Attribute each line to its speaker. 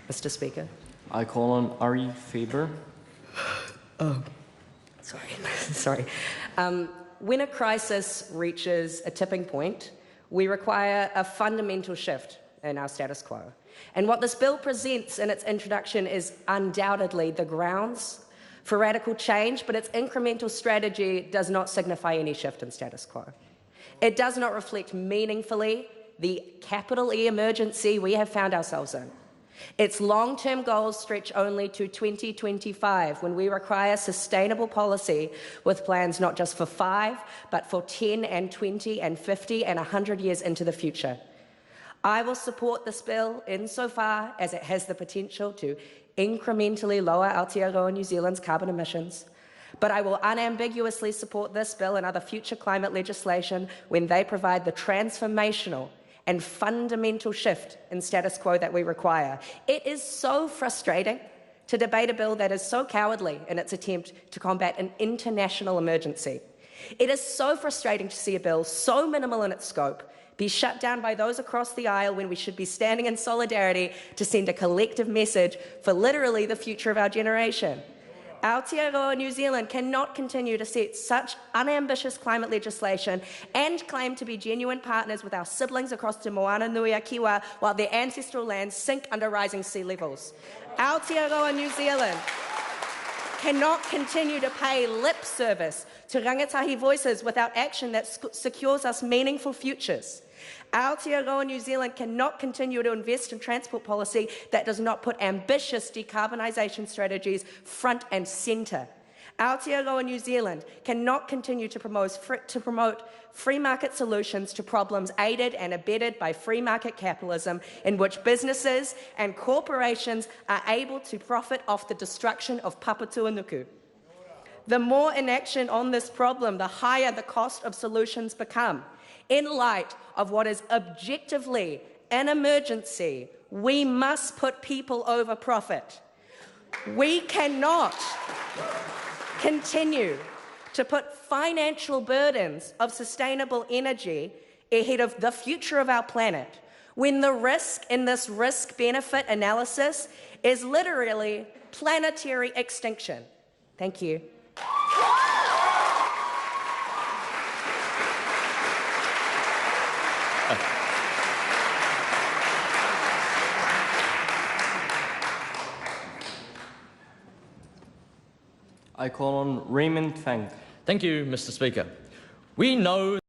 Speaker 1: Mr. Speaker.
Speaker 2: I call on Arie Faber.
Speaker 1: Sorry. When a crisis reaches a tipping point, we require a fundamental shift in our status quo. And what this bill presents in its introduction is undoubtedly the grounds for radical change, but its incremental strategy does not signify any shift in status quo. It does not reflect meaningfully the capital E emergency we have found ourselves in. Its long-term goals stretch only to 2025, when we require sustainable policy with plans not just for 5, but for 10 and 20 and 50 and 100 years into the future. I will support this bill insofar as it has the potential to incrementally lower Aotearoa New Zealand's carbon emissions, but I will unambiguously support this bill and other future climate legislation when they provide the transformational and fundamental shift in status quo that we require. It is so frustrating to debate a bill that is so cowardly in its attempt to combat an international emergency. It is so frustrating to see a bill so minimal in its scope be shut down by those across the aisle when we should be standing in solidarity to send a collective message for literally the future of our generation. Aotearoa New Zealand cannot continue to set such unambitious climate legislation and claim to be genuine partners with our siblings across Te Moana Nui a Kiwa while their ancestral lands sink under rising sea levels. Aotearoa New Zealand cannot continue to pay lip service to rangatahi voices without action that secures us meaningful futures. Aotearoa New Zealand cannot continue to invest in transport policy that does not put ambitious decarbonisation strategies front and centre. Aotearoa New Zealand cannot continue to promote free market solutions to problems aided and abetted by free market capitalism, in which businesses and corporations are able to profit off the destruction of Papatūānuku. The more inaction on this problem, the higher the cost of solutions become. In light of what is objectively an emergency, we must put people over profit. We cannot continue to put financial burdens of sustainable energy ahead of the future of our planet, when the risk in this risk-benefit analysis is literally planetary extinction. Thank you.
Speaker 2: I call on Raymond Fang.
Speaker 3: Thank you, Mr. Speaker. We know